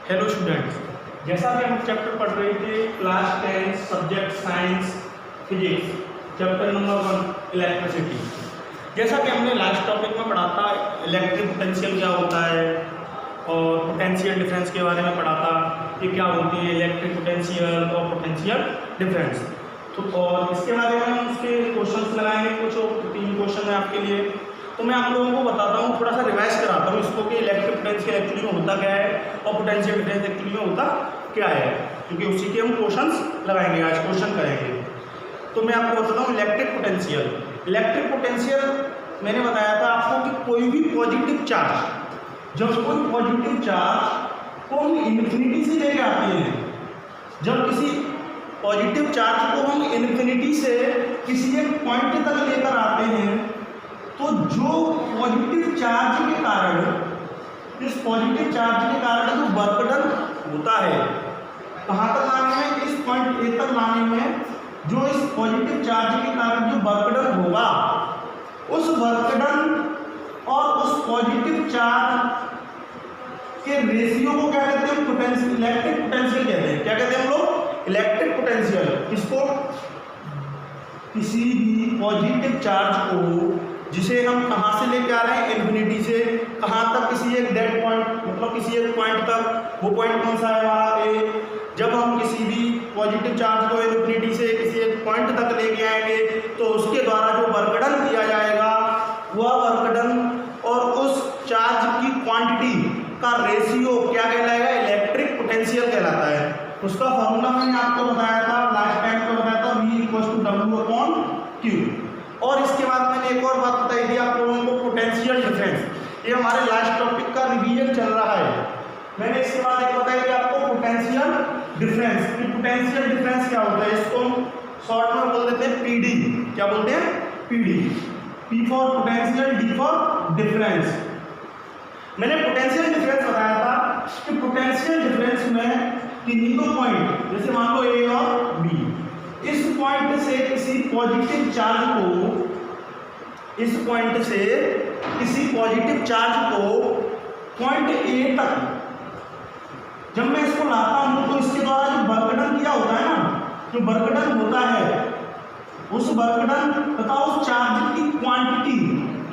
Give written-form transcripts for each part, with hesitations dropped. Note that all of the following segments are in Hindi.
हेलो स्टूडेंट्स, जैसा कि हम चैप्टर पढ़ रहे थे class 10 subject science physics chapter number 1 electricity. जैसा कि हमने लास्ट टॉपिक में पढ़ा था इलेक्ट्रिक पोटेंशियल क्या होता है और पोटेंशियल डिफरेंस के बारे में पढ़ा था कि क्या होती है इलेक्ट्रिक पोटेंशियल और पोटेंशियल डिफरेंस। तो और इसके बारे में हम उसके क्वेश्चंस लगाएंगे, कुछ 3 क्वेश्चन है आपके लिए। तो मैं आप लोगों को बताता हूँ, थोड़ा सा रिवाइज कराता हूँ इसको कि इलेक्ट्रिक पोटेंशियल एक्चुअली में होता क्या है और पोटेंशियल डिफरेंस एक्चुअली में होता क्या है, क्योंकि उसी के हम क्वेश्चंस लगाएंगे, आज क्वेश्चन करेंगे। तो मैं आपको बताता हूँ इलेक्ट्रिक पोटेंशियल। इलेक्ट्रिक पोटेंशियल मैंने बताया था आपको कि कोई भी पॉजिटिव चार्ज, जब कोई पॉजिटिव चार्ज को हम इन्फिनिटी से लेके आते हैं, जब किसी पॉजिटिव चार्ज को हम इन्फिनिटी से किसी एक पॉइंट तक लेकर आते हैं, तो जो पॉजिटिव चार्ज के कारण, इस पॉजिटिव चार्ज के कारण जो वर्क डन होता है, कहाँ तक लाने में, इस पॉइंट ए तक लाने में जो इस पॉजिटिव चार्ज के कारण जो वर्क डन होगा, उस वर्क डन और उस पॉजिटिव चार्ज के रेशियो को क्या कहते हैं, पोटेंशियल, इलेक्ट्रिक पोटेंशियल कहते हैं। क्या कहते हैं हम लोग, इलेक्ट्रिक पोटेंशियल। किसको, किसी भी पॉजिटिव चार्ज को जिसे हम कहाँ से लेके आ रहे हैं, इन्फिनिटी से कहाँ तक, किसी एक डेड पॉइंट, मतलब किसी एक पॉइंट तक। वो पॉइंट कौन सा है हमारा ए। जब हम किसी भी पॉजिटिव चार्ज को इन्फिनिटी से किसी एक पॉइंट तक लेके आएंगे, तो उसके द्वारा जो वर्क डन किया जाएगा, वह वर्क डन और उस चार्ज की क्वांटिटी का रेशियो क्या कहलाएगा, इलेक्ट्रिक पोटेंशियल कहलाता है। उसका फॉर्मूला मैंने आपको बताया था, लास्ट टाइम को बताया था, V=W/Q। और इसके बाद मैंने एक और बात बताई थी आप लोगों को, पोटेंशियल डिफरेंस। ये हमारे लास्ट टॉपिक का रिवीजन चल रहा है। मैंने इसके बाद एक बताई थी आपको पोटेंशियल डिफरेंस। पोटेंशियल डिफरेंस क्या होता है, इसको शॉर्ट में बोल देते हैं पीडी। क्या बोलते हैं, PD. P for potential, D for difference. मैंने पोटेंशियल डिफरेंस बताया था कि पोटेंशियल डिफरेंस में किन्हीं दो पॉइंट, जैसे मान लो ए और बी, इस पॉइंट से किसी पॉजिटिव चार्ज को, इस पॉइंट से किसी पॉजिटिव चार्ज को पॉइंट ए तक जब मैं इसको लाता हूं, तो इसके द्वारा जो वर्क डन किया होता है ना, जो वर्क डन होता है, उस वर्क डन तथा उस चार्ज की क्वांटिटी,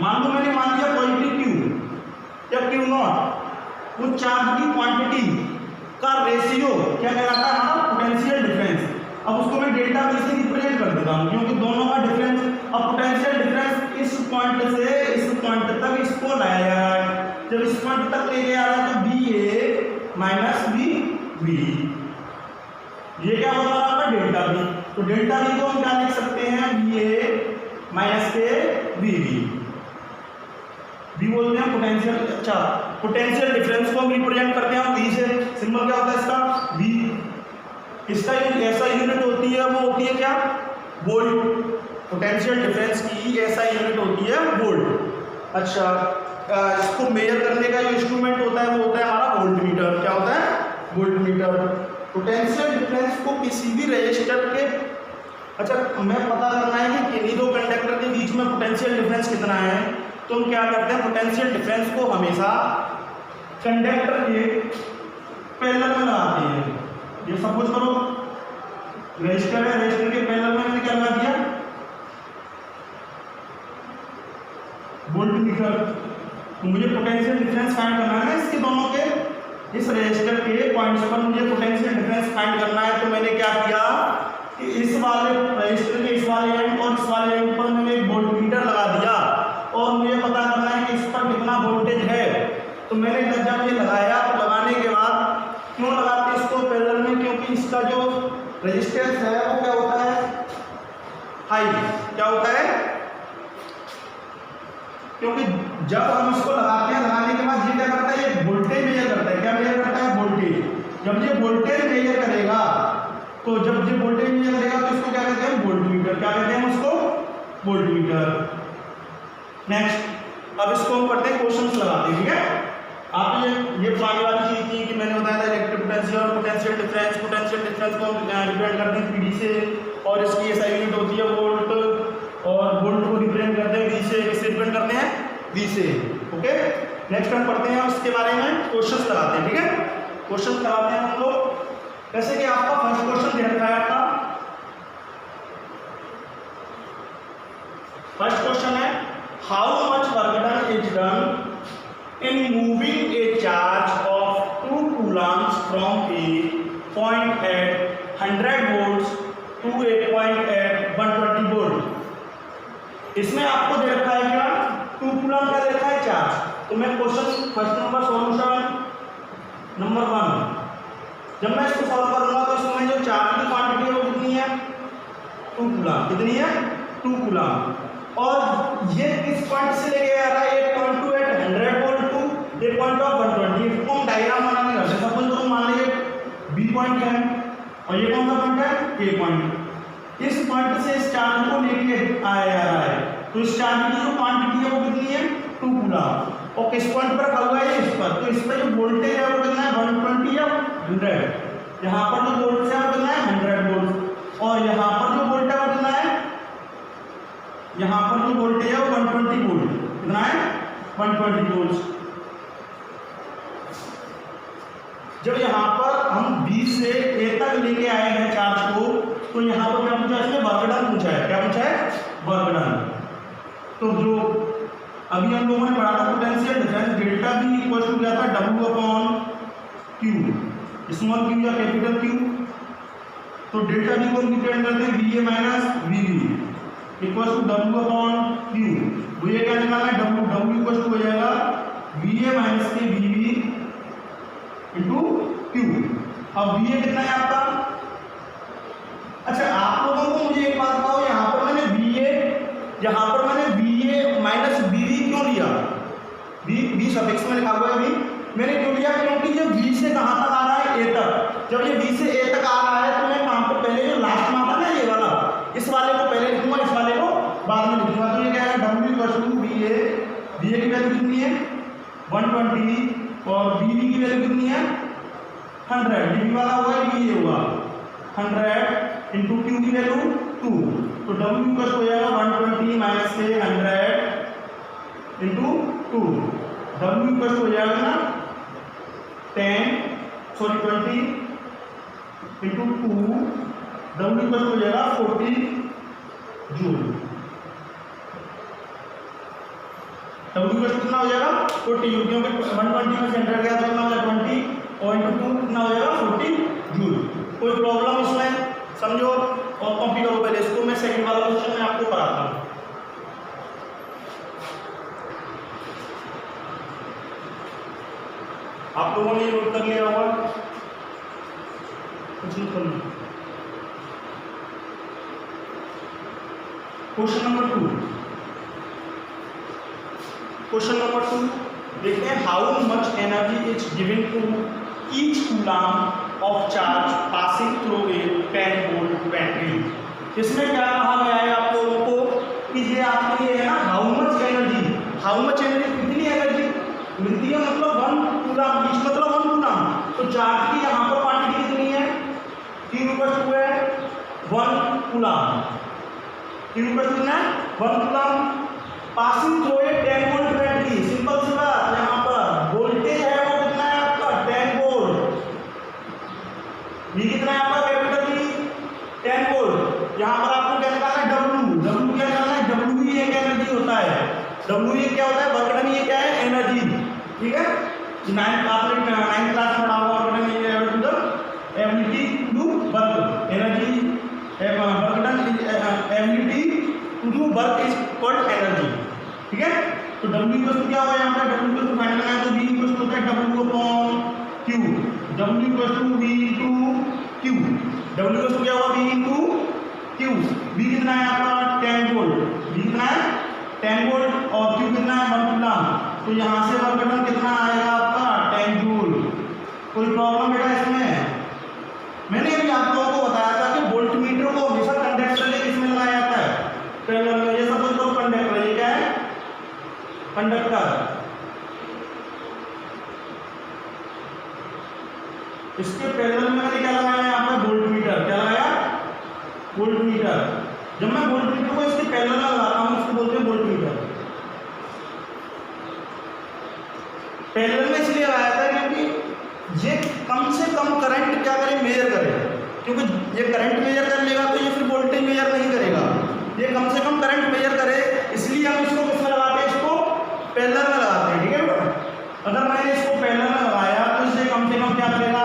मान लो मैंने मान लिया पॉजिटिव क्यू या क्यू नॉट, उस चार्ज की क्वांटिटी का रेशियो क्या कहलाता है, हमारा पोटेंशियल डिफरेंस। अब उसको मैं डेल्टा बी से रिप्रेजेंट कर देता हूँ, क्योंकि दोनों का डिफरेंस। अब पोटेंशियल डिफरेंस इस पॉइंट से इस पॉइंट तक इसको लाया जा रहा है। जब इस पॉइंट तक ले गया है तो बी ए माइनस बी बी, ये क्या होगा आपका डेल्टा बी। तो डेल्टा बी को हम क्या लिख सकते हैं, बी ए माइनस के बी बी, बी बोलते हैं पोटेंशियल। अच्छा, पोटेंशियल डिफरेंस को हम रिप्रेजेंट करते हैं बी से। सिंबल क्या होता है इसका, बी। इसका ऐसा यूनिट होती है, वो होती है क्या, वोल्ट। पोटेंशियल डिफरेंस की ऐसा यूनिट होती है वोल्ट। अच्छा, इसको मेजर करने का जो इंस्ट्रूमेंट होता है वो होता है हमारा वोल्टमीटर। क्या होता है, वोल्टमीटर। पोटेंशियल डिफरेंस को किसी भी रजिस्टर के, अच्छा हमें पता करना है कि किन्हीं दो कंडक्टर के बीच में पोटेंशियल डिफरेंस कितना है, तो हम क्या करते हैं, पोटेंशियल डिफरेंस को हमेशा कंडक्टर के पैरेलल में लगाते हैं। ये सपोज करो रजिस्टर है, रजिस्टर के पैरेलल में मैंने क्या लगा दिया, वोल्टमीटर। तो मुझे पोटेंशियल डिफरेंस फाइंड करना है इसके दोनों के, इस रजिस्टर के पॉइंट्स पर मुझे पोटेंशियल डिफरेंस फाइंड करना है। तो मैंने क्या किया कि इस वाले रजिस्टर के इस वाले एंड और इस वाले एंड पर मैंने एक वोल्टमीटर लगा दिया, और मुझे पता करना है कि इस पर कितना वोल्टेज है। तो मैंने जब ये लगाया, तो लगाने के बाद क्यों लगाते इसको पैरेलल में, क्योंकि इसका जो रेजिस्टेंस है वो क्या होता है, हाई। क्या होता है, क्योंकि जब हम इसको लगाते हैं, लगाने के बाद ये क्या करता है, ये वोल्टेज मेजर करता है। क्या मेजर करता है, वोल्टेज। जब ये वोल्टेज मेजर करेगा, तो जब ये वोल्टेज मेजर करेगा तो इसको क्या कहते हैं, वोल्टमीटर। क्या कहते हैं उसको, वोल्टमीटर। नेक्स्ट, अब इसको हम करते हैं क्वेश्चंस लगाते हैं, ठीक है। आप ये पुरानी वाली चीज थी कि मैंने बताया था इलेक्ट्रिक पोटेंशियल और पोटेंशियल डिफरेंस। पोटेंशियल डिफरेंस को रिप्रेजेंट करते हैं पीडी से, और इसकी ऐसा यूनिट होती है वोल्ट, और वोल्ट को रिप्रेजेंट करते हैं वी से, किससे रिप्रेजेंट करते हैं, वी से। ओके, नेक्स्ट हम पढ़ते हैं उसके बारे में, क्वेश्चंस लगाते हैं, ठीक है। क्वेश्चन कराते हैं हम लोग। जैसे कि आपका फर्स्ट क्वेश्चन दे रखा है आपका, फर्स्ट क्वेश्चन है how much work done is done in moving a charge of 2 coulombs from a point at 100 volts to a point at 120 volt। इसमें आपको दे रखा है क्या, 2 कूलम का दे रखा है चार्ज। तो मैं question first number solution number 1, जब मैं इसको सॉल्व करूंगा तो इसमें जो चार्ज की क्वांटिटी है वो कितनी है, 2 कूलम। कितनी है, 2 कूलम। और ये किस पॉइंट से लेके आ रहा है, एक point two eight 100 volt to एक पॉइंट ऑफ 120। इसको हम डायग्राम बनाने का सपोज करो, मान लीजिए बी पॉइंट है और ये कौन सा पॉइंट है, ए पॉइंट। इस पॉइंट से इस चार्ज को लेके आया जा रहा है, तो इस चार्ज की जो क्वांटिटी है वो कितनी है, 2 कूलम। और किस पॉइंट पर रखा हुआ है, इस पर। तो इस पर जो वोल्टेज है वो कितना है, 120 या 100। यहाँ पर जो वोल्टेज है वो कितना है, 100 वोल्ट। और यहाँ पर जो वोल्ट है वो कितना है, यहाँ पर जो वोल्टेज है वो 120 वोल्ट। कितना है, 120 वोल्ट। जब यहाँ पर हम B से A तक लेके आए हैं चार्ज को, तो यहाँ पर क्या पूछा है, इसमें वर्क डन पूछा है। क्या पूछा है, वर्क डन। तो जो अभी हम लोगों ने पढ़ा था potential difference, delta B equal to क्या था, W upon Q, small q या कैपिटल Q। तो डेल्टा B को रिप्रेजेंट करते हैं VA minus VB equal to W upon Q। वो ये क्या निकालना है, W इक्वल टू हो जाएगा VA माइनस के VB इंटू Q। अब VA कितना है आपका। अच्छा, आप लोगों को मुझे एक बात बताओ, यहाँ पर मैंने VA माइनस VB क्यों लिया, B सफिक्स में लिखा हुआ है V, मैंने क्यों लिया, क्योंकि ये V से कहाँ तक आ रहा है, A तक। जब ये V से A तक आ रहा है तो मैं काम को पहले जो लास्ट में आता ना ये वाला, इस वाले को पहले लिखूंगा, इस वाले को बाद में लिखूंगा। तो ये क्या है, W इक्वल टू VA की वैल्यू कितनी है, 120 और VB की वैल्यू कितनी है, 100। VB वाला हुआ है, VA हुआ 100 इंटू Q की वैल्यू 2। तो W इक्वल हो जाएगा 120 माइनस से 100 इंटू 2। W इक्वल हो जाएगा ना 20 इंटू 2। W इक्वल हो जाएगा 40 जूल। W इक्वल कितना हो जाएगा, 40 जूल, क्योंकि 120 में सेंटर गया तो कितना हो जाएगा 20 और इंटू 2 कितना हो जाएगा 40 जूल। कोई प्रॉब्लम इसमें, समझो और कॉपी करो पहले इसको। मैं सेकंड वाला क्वेश्चन में आपको कराता हूँ। आप लोगों ने नोट कर लिया होगा, कुछ नहीं करना। क्वेश्चन नंबर 2, क्वेश्चन नंबर 2 देखते हैं, how much energy is given to each coulomb of charge passing through a 10 volt battery. इसमें क्या कहा गया है आप लोगों को कि ये आपके लिए है ना, हाउ मच एनर्जी कितनी एनर्जी मिलती है, मतलब 1 कूलम, मतलब 1 कूलम। तो चार्ज की यहाँ पर क्वांटिटी कितनी है, Q इक्वल टू है 1 कूलम। Q इक्वल टू कितना है, 1 coulomb passing through a 10 volt battery. Simple सी बात, यहाँ पर वोल्टेज है वो कितना है आपका, 10 वोल्ट। ये कितना है आपका, कैपिटल B 10 वोल्ट। यहाँ पर आपको क्या निकालना है, W क्या निकालना है, W ही एक एनर्जी होता है। W ये क्या होता है, वर्क डन, ये क्या है, एनर्जी। ठीक है, 9th क्लास में पढ़ा हुआ वर्क डन, ये ability to work, energy work done ability to do work is called energy. ठीक है, तो W इक्वल क्या होगा, यहाँ पर W इक्वल फाइंड करना है तो V इक्वल होता है W upon Q। W equal to V into Q। W equal क्या होगा, V इंटू Q। V कितना है आपका, 10 वोल्ट। V कितना है, 10 वोल्ट और Q कितना है, 1 कूलम। तो यहाँ से वर्क डन कितना आएगा आपका, 10 जूल। कोई प्रॉब्लम बेटा इसमें। मैंने अभी आप लोगों को बताया था कि वोल्ट मीटर को हमेशा कंडक्टर के किसमें लगाया जाता है, पैरेलल में। ये सपोज करो कंडक्टर, ये क्या है, कंडक्टर। इसके पैरेलल में मैंने क्या लगाया है, यहाँ पे वोल्ट मीटर। क्या लगाया, वोल्ट मीटर। जब मैं वोल्ट मीटर को इसके पैरेलल में लगाता हूँ उसको बोलते हैं वोल्ट मीटर। पैरेलल में इसलिए लगाया था क्योंकि ये कम से कम करंट क्या करे, मेजर करे, क्योंकि ये करंट मेजर कर लेगा तो ये फिर वोल्टेज मेजर नहीं करेगा, ये कम से कम करंट मेजर करे, इसलिए हम इसको किसमें लगाते हैं, इसको पैरेलल में लगाते हैं। ठीक है, अगर मैंने इसको पैरेलल में लगाया तो इससे कम से कम क्या करेगा,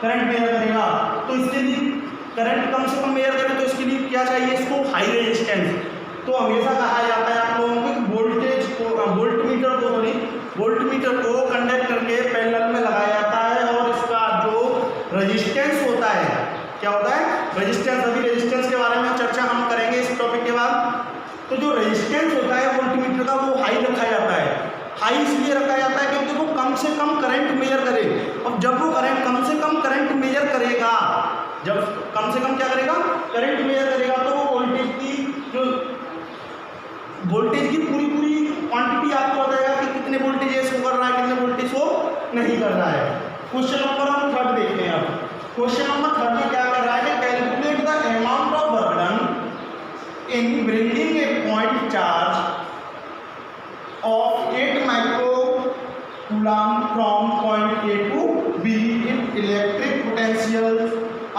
करंट मेजर करेगा। तो इसके लिए करंट कम से कम मेजर करे तो इसके लिए क्या चाहिए, इसको हाई रेजिस्टेंस। तो हमेशा कहा जाता है आप लोगों को वोल्टेज को वोल्टमीटर को कंडक्टर के पैरेलल में लगाया जाता है, और इसका जो रेजिस्टेंस होता है, क्या होता है, रेजिस्टेंस। अभी रेजिस्टेंस के बारे में चर्चा हम करेंगे इस टॉपिक के बाद। तो जो रेजिस्टेंस होता है वोल्टमीटर का वो हाई रखा जाता है। हाई इसलिए रखा जाता है क्योंकि वो कम से कम करंट मेजर करे। अब जब वो करंट कम से कम करंट मेजर करेगा, जब कम से कम क्या करेगा, करंट मेजर करेगा, तो वो वोल्टेज की पूरी क्वांटिटी आपको बताएगा कि कितने वोल्टेज शो कर रहा है, कितने वोल्टेज शो नहीं कर रहा है। क्वेश्चन नंबर हम 3 देखते हैं। अब क्वेश्चन नंबर 3 में क्या कर रहा है, calculate the amount of work done in bringing a point charge of 8 micro coulomb from point A to B in electric potential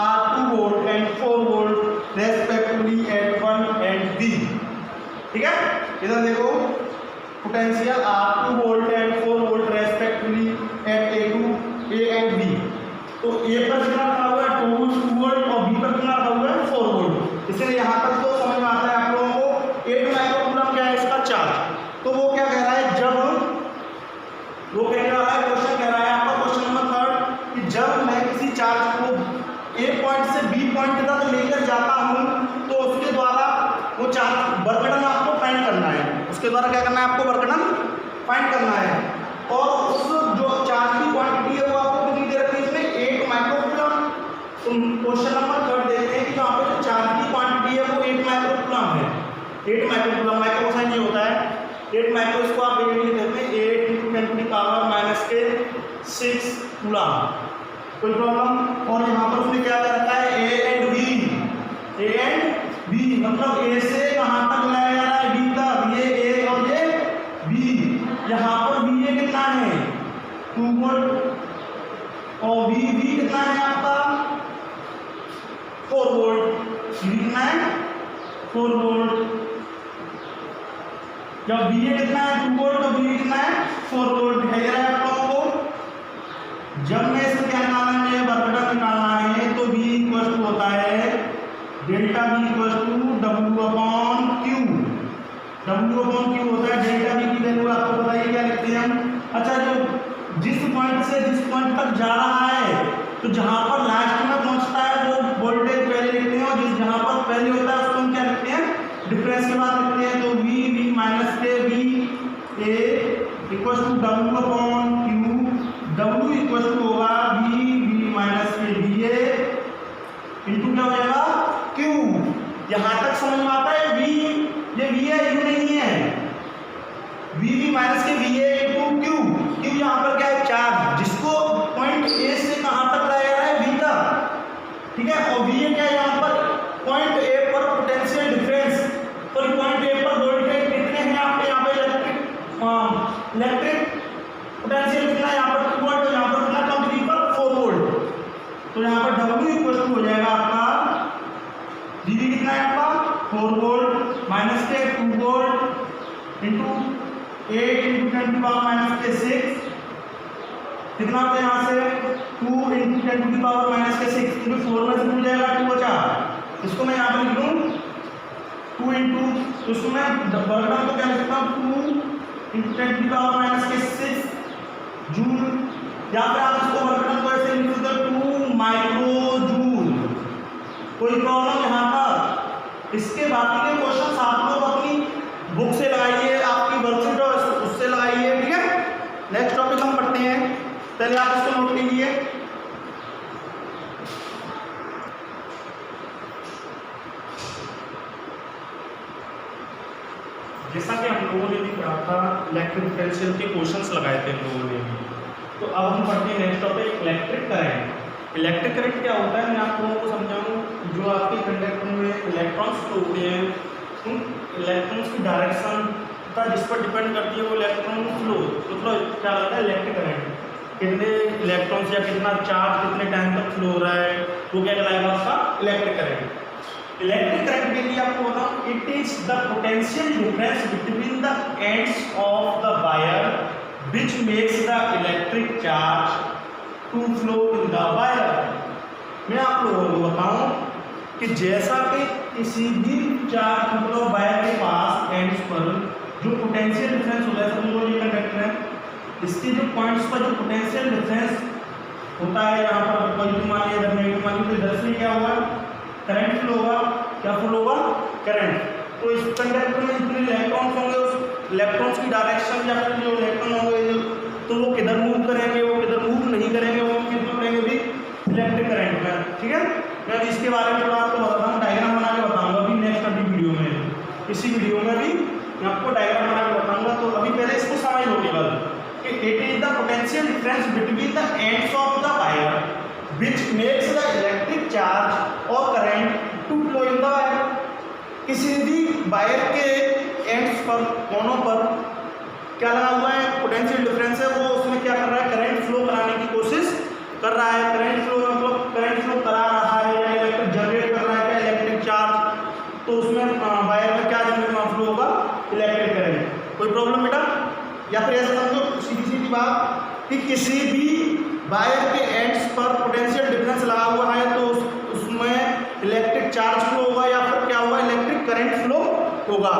R2 volt and 4 volt respectively at 1 एंड B। ठीक है, इधर देखो potential R2 volt and 4 volt respectively at A and B। तो A पर कितना रखा हुआ है 2 वोल्ट और B पर कितना रखा हुआ है 4 वोल्ट। इसलिए यहाँ तक तो समझ में आता है आप लोगों को। 8 माइक्रो कूलम क्या है इसका चार्ज। तो वो क्या कह रहा है, जब वो कहने वाला है, क्वेश्चन कह रहा है आपका क्वेश्चन नंबर 3 कि जब मैं किसी चार्ज को A पॉइंट से B पॉइंट तक लेकर जाता हूँ तो उसके द्वारा वो चार्ज वर्क डन आपको फाइंड करना है। उसके द्वारा क्या करना है, आपको वर्क डन फाइंड करना है। और उस जो चार्ज की क्वांटिटी है वो आपको कितनी दे रखी है इसमें, 8 माइक्रो कूलम। तो क्वेश्चन नंबर 3 देखते हैं कि यहाँ पे जो चार्ज की क्वांटिटी है वो 8 माइक्रो कूलम है। 8 माइक्रो कूलम, माइक्रो साइन ये होता है 8 माइक्रो, इसको आप 8 लिख देते हैं, 8 × 10⁻⁶ कूलम। कोई प्रॉब्लम। और यहाँ पर उसने क्या कर रखा है, A एंड B, मतलब A से कहाँ तक लाया जा रहा है, B तक। ये A और ये B। यहाँ पर B कितना है 2 वोल्ट और B कितना है आपका 4 वोल्ट। B कितना है 4 वोल्ट। जब B कितना है 2 वोल्ट तो B कितना है 4 वोल्ट। दिखाई दे रहा है आप लोगों को। जब मैं इसको क्या निकालना है, वर्क डन निकालना है, तो B इक्वल टू होता है delta B equal to W upon Q। W upon Q होता है डेल्टा B की वैल्यू आपको बताइए क्या लिखते हैं हम। अच्छा, जो जिस पॉइंट से जिस पॉइंट तक जा रहा है, तो जहां पर लास्ट में पहुंचता है वो वोल्टेज पहले लिखते हैं, और जहां पर पहले होता है उसको हम क्या लिखते हैं, डिफरेंस के बाद लिखते हैं। तो V माइनस के B A equal to W upon Q। W equal to होगा V माइनस के B A इंटू क्या हो जाएगा Q। यहाँ तक समझ में आता है। V ये V है, U नहीं है। V माइनस के V A into Q। Q यहाँ पर क्या है, चार्ज, जिसको पॉइंट A से कहाँ तक लाया जा रहा है, B तक। ठीक है, और V क्या है यहाँ पर, पॉइंट A पर पोटेंशियल डिफरेंस। तो पॉइंट A पर वोल्टेज कितने हैं आपके, यहाँ पे इलेक्ट्रिक पोटेंशियल कितना है यहाँ पर 2 वोल्ट, यहाँ पर कितना क्वांटिटी पर 4 वोल्ट। तो यहाँ पर W इक्वल टू हो जाएगा आपका V कितना है आपका 4 वोल्ट माइनस के 2 वोल्ट इंटू 8 × 10⁻⁶ कितना होता है यहाँ से 2 × 10⁻⁶ क्योंकि 4 में से 2 जाएगा 2 बचा। इसको मैं यहाँ पर लिख लूँ 2 इंटू, तो इसको मैं वर्क डन को क्या लिख सकता हूँ 2 × 10⁻⁶ जूल, या फिर आप इसको वर्क डन को ऐसे लिख सकते हो 2 माइक्रो जूल। कोई प्रॉब्लम यहाँ पर। इसके बाकी के क्वेश्चन आप लोग अपनी बुक से लगाइए, आपकी वर्कशीट और उससे लगाइए। ठीक है, नेक्स्ट टॉपिक हम पढ़ते हैं, पहले आप इसको नोट कीजिए। जैसा कि हम लोगों ने भी पढ़ा था, इलेक्ट्रिक पोटेंशियल के क्वेश्चंस लगाए थे हम लोगों ने भी। तो अब हम पढ़ते हैं next topic, electric current. Electric current क्या होता है, मैं आप लोगों को समझाऊँ। जो आपके कंडक्टर में इलेक्ट्रॉन्स होते हैं, उन इलेक्ट्रॉन्स की डायरेक्शन जिस पर डिपेंड करती है वो इलेक्ट्रॉन फ्लो, मतलब क्या होता है इलेक्ट्रिक करंट। कितने इलेक्ट्रॉन्स या कितना चार्ज कितने टाइम तक फ्लो हो रहा है, वो क्या कहलाएगा उसका इलेक्ट्रिक करंट। इलेक्ट्रिक करंट के लिए आपको बताऊं, it is the potential difference between the ends of the wire which makes the electric charge to flow in the wire. मैं आप लोगों को बताऊं कि जैसा कि किसी भी चार्ज मतलब वायर के पास एंड्स पर जो पोटेंशियल डिफरेंस होता है, समझो ये कंडक्टर है, इसके जो पॉइंट्स पर जो पोटेंशियल डिफरेंस होता है, यहाँ पर पॉजिटिव मानिए इधर नेगेटिव मानिए, तो इधर से क्या होगा करंट फ्लो होगा, क्या फ्लो होगा करंट। तो इस कंडक्टर में जितने इलेक्ट्रॉन्स होंगे उस इलेक्ट्रॉन्स की डायरेक्शन या फिर जो इलेक्ट्रॉन होंगे तो वो किधर मूव करेंगे, वो किधर मूव नहीं करेंगे, वो किधर करेंगे भी इलेक्ट्रिक करंट में। ठीक है, मैं अभी इसके बारे में थोड़ा आपको बताता हूँ, डायग्राम बना के बताऊँगा अभी नेक्स्ट अभी वीडियो में, इसी वीडियो में भी मैं आपको डायग्राम बना के बताऊँगा। तो अभी पहले इसको समझ लो केवल कि it is the potential difference between the ends of the wire which makes the electric charge or current to flow in the wire। किसी भी वायर के एंड्स पर कोनों पर क्या लगा हुआ है, पोटेंशियल डिफरेंस है, वो उसमें क्या कर रहा है करंट फ्लो कराने की कोशिश कर रहा है। करंट फ्लो मतलब करंट फ्लो करा रहा है या इलेक्ट्रिक जनरेट कर रहा है, क्या इलेक्ट्रिक चार्ज, तो उसमें वायर में क्या जनरेट फ्लो होगा इलेक्ट्रिक करंट। कोई प्रॉब्लम बेटा? या फिर ऐसा समझो सीधी सीधी बात कि किसी भी वायर के एंड्स पर पोटेंशियल डिफरेंस लगा हुआ है तो उसमें इलेक्ट्रिक चार्ज फ्लो होगा या फिर क्या होगा इलेक्ट्रिक करंट फ्लो होगा।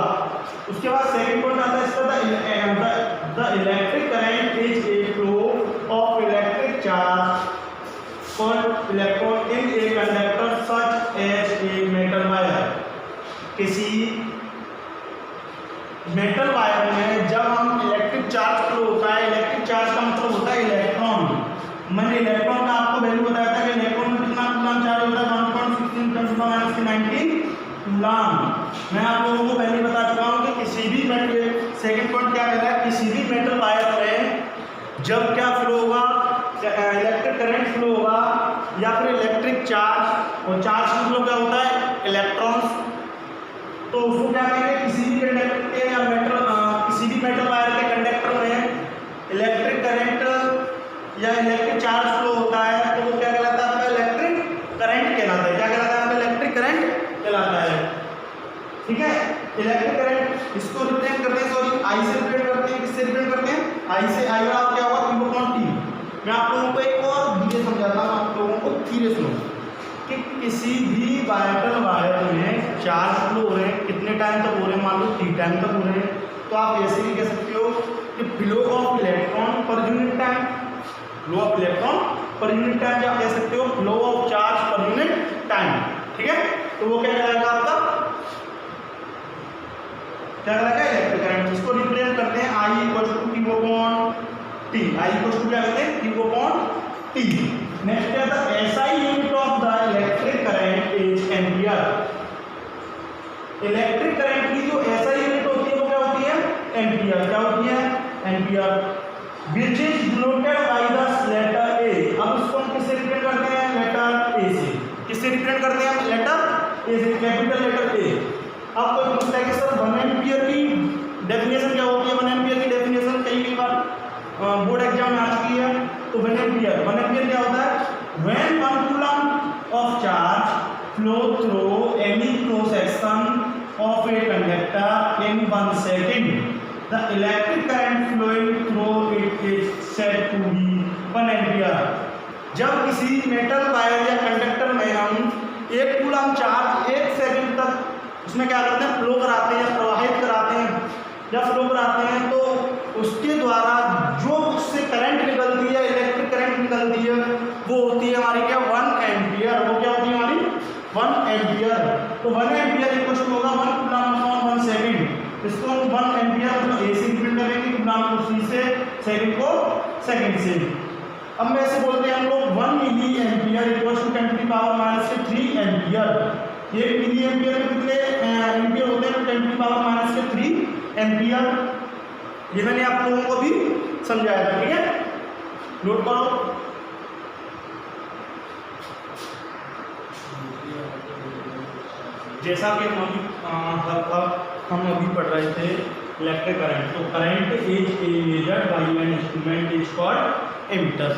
उसके बाद सेकंड पॉइंट आता है इसका the electric current is a flow of electric charge for electron in a conductor such as a metal wire. किसी मेटल वायर में जब हम इलेक्ट्रिक चार्ज फ्लो होता है, इलेक्ट्रिक चार्ज का मतलब होता है इलेक्ट्रॉन। मैंने इलेक्ट्रॉन का आपको वैल्यू बताया था कि इलेक्ट्रॉन में कितना कूलम चार्ज होता है 1.16 × 10⁻⁻⁹ कूलम। मैं आप लोगों को पहले बता चुका हूँ कि किसी भी मेटल, सेकंड पॉइंट क्या कह रहा है, किसी भी मेटल वायर में जब क्या फ्लो होगा इलेक्ट्रिक करंट फ्लो होगा या फिर इलेक्ट्रिक चार्ज, और चार्ज का फ्लो क्या होता है इलेक्ट्रॉन्स, तो उसको क्या कहेंगे किसी भी कंडक्टर के या किसी भी मेटल वायर के कंडक्टर में इलेक्ट्रिक करंट या इलेक्ट्रिक चार्ज फ्लो होता है तो वो क्या कहलाता है, इलेक्ट्रिक करंट कहलाता है। क्या कहलाता है, इलेक्ट्रिक करंट कहलाता है। ठीक है, इलेक्ट्रिक करंट इसको रिप्रेजेंट करते हैं, सॉरी आई से रिप्रेजेंट करते हैं, किससे रिप्रेजेंट करते हैं, आई से। आई बराबर क्या होगा Q अपॉन T। मैं आप लोगों को एक और धीरे समझाता हूँ, आप लोगों को धीरे सुनो कि किसी भी मेटल वायर में चार्ज फ्लो हो रहे हैं, कितने टाइम तक हो रहे हैं, मान लो T टाइम तक हो रहे हैं, तो आप ऐसे भी कह सकते हो कि flow of electron per unit time, flow of electron per unit time, या कह सकते हो flow of charge per unit time. ठीक है, तो वो क्या कहलाएगा आपका, क्या कहलाएगा इलेक्ट्रिक करंट। इसको रिप्रेजेंट करते हैं I = Q upon T। I = क्या कहते हैं Q अपॉन T। नेक्स्ट है the SI unit of the electric current is ampere. Electric current की जो SI यूनिट होती है वो क्या होती है, एम्पियर। क्या होती है, ampere. Which is denoted by the letter A। अब इसको हम किससे रिप्रेजेंट करते हैं, लेटर A से। किससे रिप्रेजेंट करते हैं, लेटर A से, कैपिटल लेटर A। अब कोई पूछता है कि सर 1 एम्पियर की डेफिनेशन क्या होती है। 1 एम्पियर की डेफिनेशन कई बार बोर्ड एग्जाम में आ चुकी है। तो 1 एम्पियर क्या होता है, when 1 coulomb of charge flow through any cross section of a conductor in 1 second the electric current flowing through it is said to be 1 ampere। जब किसी मेटल वायर या कंडक्टर में हम 1 कूलम चार्ज 1 सेकंड तक उसमें क्या करते हैं, फ्लो कराते हैं या प्रवाहित कराते हैं या फ्लो कराते हैं, तो उसके द्वारा जो उससे करंट निकलती है, इलेक्ट्रिक करंट निकलती है, वो होती है हमारी क्या 1 एम्पियर। वो क्या होती है हमारी 1 एम्पियर। तो 1 एम्पियर इक्वल टू होगा 1 कूलम अपॉन 1 सेकंड। इसको हम 1 एम्पियर मतलब ए से रिप्रेजेंट करेंगे, कूलम को C से, सेकंड को सेकंड से। अब में ऐसे बोलते हैं हम लोग 1 milli ampere equal to 10⁻³ ampere. 1 milli ampere में कितने एम्पियर होते हैं, 10⁻³ एम्पियर। ये मैंने आप लोगों को भी समझाया था। ठीक है, नोट करो। जैसा कि हम अभी पढ़ रहे थे इलेक्ट्रिक करंट, तो current is measured by an instrument is called ammeter.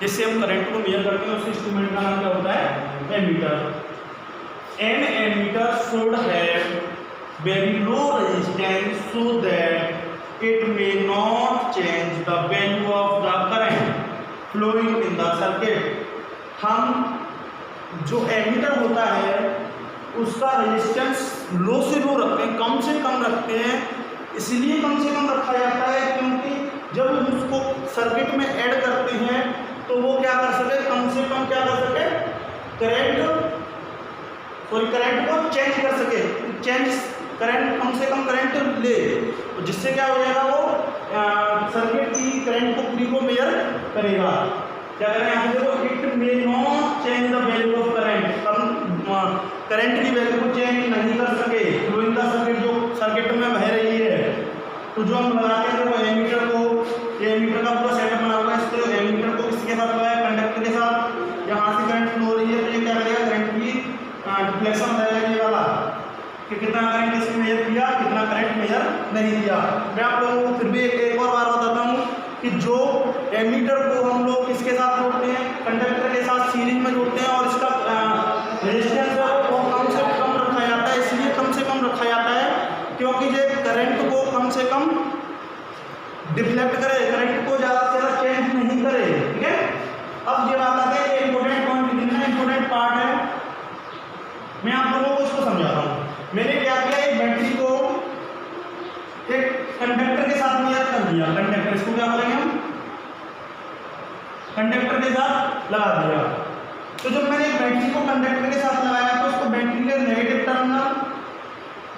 जिससे हम करंट को मेजर करते हैं उस इंस्ट्रूमेंट का नाम क्या होता है? Ammeter. An ammeter should have very low resistance so that it may not change the value of the current flowing in the circuit. हम जो एमीटर होता है उसका रेजिस्टेंस लो से लो रखते हैं, कम से कम रखते हैं। इसलिए कम से कम रखा जाता है क्योंकि जब हम उसको सर्किट में ऐड करते हैं तो वो क्या कर सके, कम से कम क्या कर सके, करंट को चेंज कर सके, करंट कम से कम करंट ले, जिससे क्या हो जाएगा, वो सर्किट की करंट को पूरी को मेजर करेगा। क्या करें यहाँ पे देखो, it may not change the value of current, current की वैल्यू को चेंज नहीं कर सके फ्लोइंग द सर्किट, जो सर्किट में बह रही है। तो जो हम लगाते हैं वो एमीटर को, एमीटर का पूरा सेटअप बना हुआ है। इसको एमीटर को किसके साथ लगाया? कंडक्टर के साथ। यहाँ से करंट फ्लो हो रही है तो ये क्या करेगा, करंट की डिफ्लेक्शन रहेगा ये वाला कि कितना करंट इसमें मेजर किया, कितना करंट मेजर नहीं किया। मैं आप लोगों को फिर भी एक और बार बताता हूँ कि जो एमीटर को हम लोग किसके साथ जोड़ते हैं? कंडक्टर के साथ सीरीज में जोड़ते हैं और इसका रेजिस्टेंस है वो कम से कम रखा जाता है। इसलिए कम से कम रखा जाता है क्योंकि ये करंट को कम से कम डिफ्लेक्ट करे, करंट को ज़्यादा से ज़्यादा चेंज नहीं करे। ठीक है, अब ये बात आती है इंपोर्टेंट पॉइंट, कितना इंपोर्टेंट पार्ट है, मैं आप लोगों को इसको समझाता हूँ। मैंने क्या किया, एक बैटरी को एक कंडक्टर के साथ मेजर कर दिया। कंडक्टर, इसको क्या बोलेंगे हम? कंडक्टर के साथ लगा दिया। तो जब मैंने बैटरी को कंडक्टर के साथ लगाया तो उसको बैटरी के नेगेटिव टर्मिनल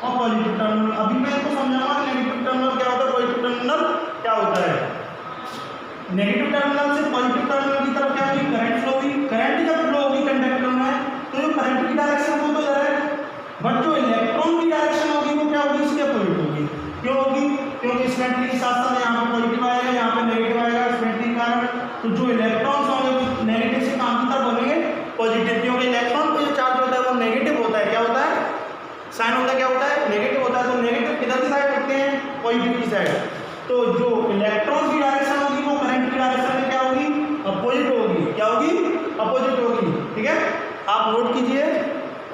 और पॉजिटिव टर्मिनल, अभी मैं इसको समझाऊंगा नेगेटिव टर्मिनल क्या होता है, पॉजिटिव टर्मिनल क्या होता है। नेगेटिव टर्मिनल से पॉजिटिव टर्मिनल की तरफ क्या होगी, करंट फ्लो होगी। करंट जब फ्लो होगी कंडक्टर में तो जो करंट की डायरेक्शन वो तो डायरेक्ट, बट जो इलेक्ट्रॉन की डायरेक्शन होगी वो क्या होगी, इसके अपोजिट होगी। क्यों होगी? क्योंकि इस बैटरी के साथ साथ यहाँ पे पॉजिटिव आएगा, यहाँ पे नेगेटिव आएगा इस बैटरी के कारण। तो जो इलेक्ट्रॉन्स होंगे वो नेगेटिव से काम की तरफ बनेंगे पॉजिटिव, क्योंकि इलेक्ट्रॉन को जो चार्ज होता है वो नेगेटिव होता है। क्या होता है? साइन होता है, क्या होता है, नेगेटिव होता है। तो नेगेटिव किधर की साइड होते हैं, पॉजिटिव की साइड। तो जो इलेक्ट्रॉन की डायरेक्शन होगी वो करंट की डायरेक्शन में क्या होगी, अपोजिट होगी। क्या होगी? अपोजिट होगी। ठीक है, आप नोट कीजिए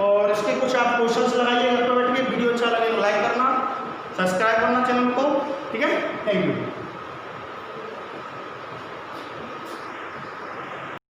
और इसके कुछ आप क्वेश्चंस लगाइए घर पर बैठ के। वीडियो अच्छा लगे तो लाइक करना, सब्सक्राइब करना चैनल को। ठीक है, थैंक यू।